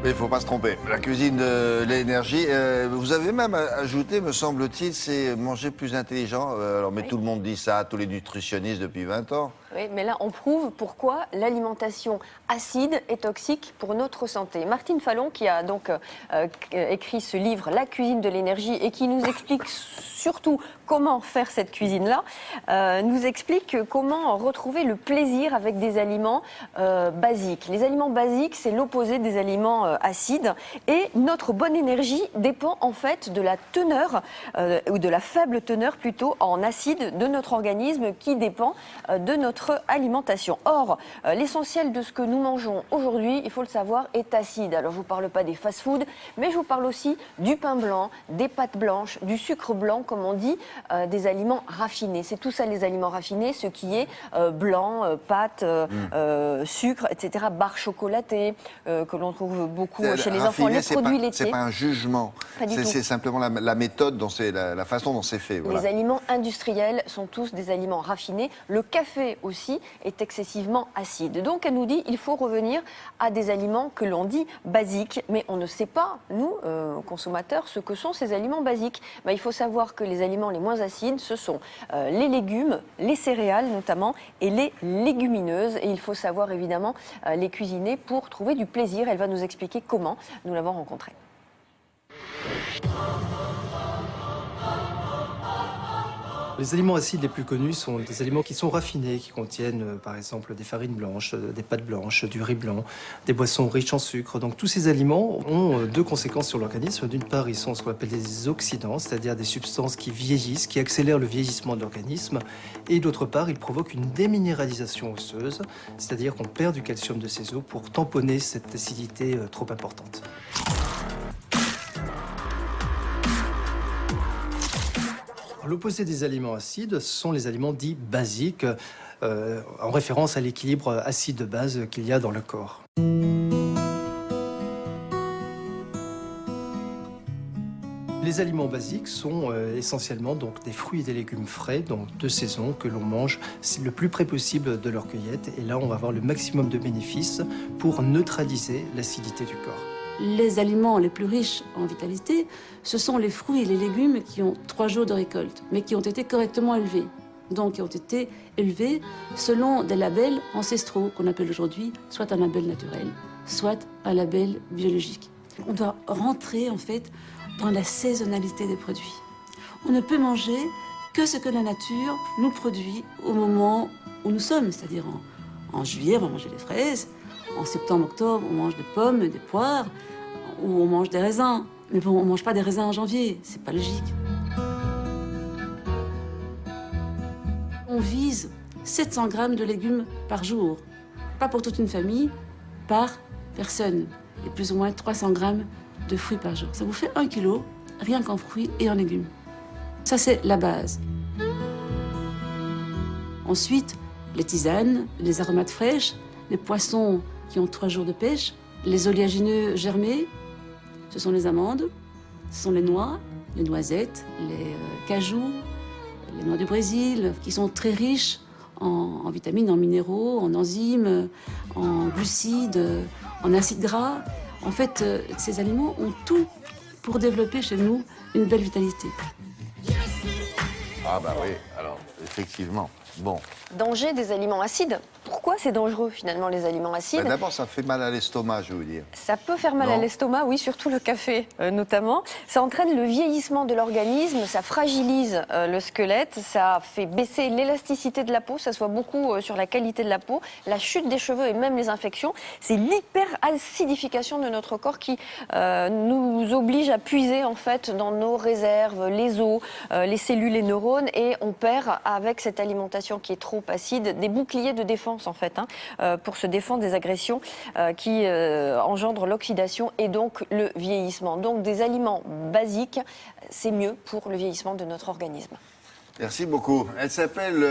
Mais il ne faut pas se tromper. La cuisine de l'énergie, vous avez même ajouté, me semble-t-il, c'est manger plus intelligent. Alors, mais tout le monde dit ça, tous les nutritionnistes depuis 20 ans. Oui, mais là, on prouve pourquoi l'alimentation acide est toxique pour notre santé. Martine Fallon, qui a donc écrit ce livre, La cuisine de l'énergie, et qui nous explique surtout comment faire cette cuisine-là, nous explique comment retrouver le plaisir avec des aliments basiques. Les aliments basiques, c'est l'opposé des aliments acides. Et notre bonne énergie dépend en fait de la teneur, ou de la faible teneur plutôt, en acide de notre organisme qui dépend de notre alimentation. Or, l'essentiel de ce que nous mangeons aujourd'hui, il faut le savoir, est acide. Alors, je ne vous parle pas des fast-foods, mais je vous parle aussi du pain blanc, des pâtes blanches, du sucre blanc, comme on dit, des aliments raffinés. C'est tout ça, les aliments raffinés, ce qui est blanc, pâtes, sucre, etc., barres chocolatées, que l'on trouve beaucoup chez les enfants, les produits laitiers. C'est pas un jugement, c'est simplement la méthode, la façon dont c'est fait. Voilà. Les aliments industriels sont tous des aliments raffinés. Le café aussi est excessivement acide. Donc elle nous dit qu'il faut revenir à des aliments que l'on dit basiques, mais on ne sait pas, nous, consommateurs, ce que sont ces aliments basiques. Il faut savoir que les aliments les moins acides, ce sont les légumes, les céréales notamment, et les légumineuses. Et il faut savoir évidemment les cuisiner pour trouver du plaisir. Elle va nous expliquer comment nous l'avons rencontrée. Les aliments acides les plus connus sont des aliments qui sont raffinés, qui contiennent par exemple des farines blanches, des pâtes blanches, du riz blanc, des boissons riches en sucre. Donc tous ces aliments ont deux conséquences sur l'organisme. D'une part, ils sont ce qu'on appelle des oxydants, c'est-à-dire des substances qui vieillissent, qui accélèrent le vieillissement de l'organisme. Et d'autre part, ils provoquent une déminéralisation osseuse, c'est-à-dire qu'on perd du calcium de ses os pour tamponner cette acidité trop importante. L'opposé des aliments acides sont les aliments dits basiques, en référence à l'équilibre acide-base qu'il y a dans le corps. Les aliments basiques sont essentiellement donc des fruits et des légumes frais, donc de saison, que l'on mange le plus près possible de leur cueillette. Et là, on va avoir le maximum de bénéfices pour neutraliser l'acidité du corps. Les aliments les plus riches en vitalité, ce sont les fruits et les légumes qui ont 3 jours de récolte, mais qui ont été correctement élevés. Donc, qui ont été élevés selon des labels ancestraux, qu'on appelle aujourd'hui soit un label naturel, soit un label biologique. On doit rentrer, en fait, dans la saisonnalité des produits. On ne peut manger que ce que la nature nous produit au moment où nous sommes, c'est-à-dire en juillet, on va manger des fraises. En septembre, octobre, on mange des pommes, des poires, ou on mange des raisins. Mais bon, on ne mange pas des raisins en janvier, c'est pas logique. On vise 700 grammes de légumes par jour. Pas pour toute une famille, par personne. Et plus ou moins 300 grammes de fruits par jour. Ça vous fait 1 kilo, rien qu'en fruits et en légumes. Ça, c'est la base. Ensuite, les tisanes, les aromates fraîches, les poissons qui ont 3 jours de pêche, les oléagineux germés, ce sont les amandes, ce sont les noix, les noisettes, les cajous, les noix du Brésil, qui sont très riches en vitamines, en minéraux, en enzymes, en glucides, en acides gras. En fait, ces aliments ont tout pour développer chez nous une belle vitalité. Ah bah oui, alors effectivement, bon. Danger des aliments acides. Pourquoi c'est dangereux finalement les aliments acides? D'abord, ça fait mal à l'estomac, je veux dire. Ça peut faire mal à l'estomac, oui, surtout le café notamment. Ça entraîne le vieillissement de l'organisme, ça fragilise le squelette, ça fait baisser l'élasticité de la peau, ça se voit beaucoup sur la qualité de la peau, la chute des cheveux et même les infections. C'est l'hyperacidification de notre corps qui nous oblige à puiser en fait dans nos réserves, les os, les cellules, les neurones, et on perd avec cette alimentation qui est trop acide des boucliers de défense en fait, pour se défendre des agressions qui engendrent l'oxydation et donc le vieillissement. Donc des aliments basiques, c'est mieux pour le vieillissement de notre organisme. Merci beaucoup. Elle s'appelle...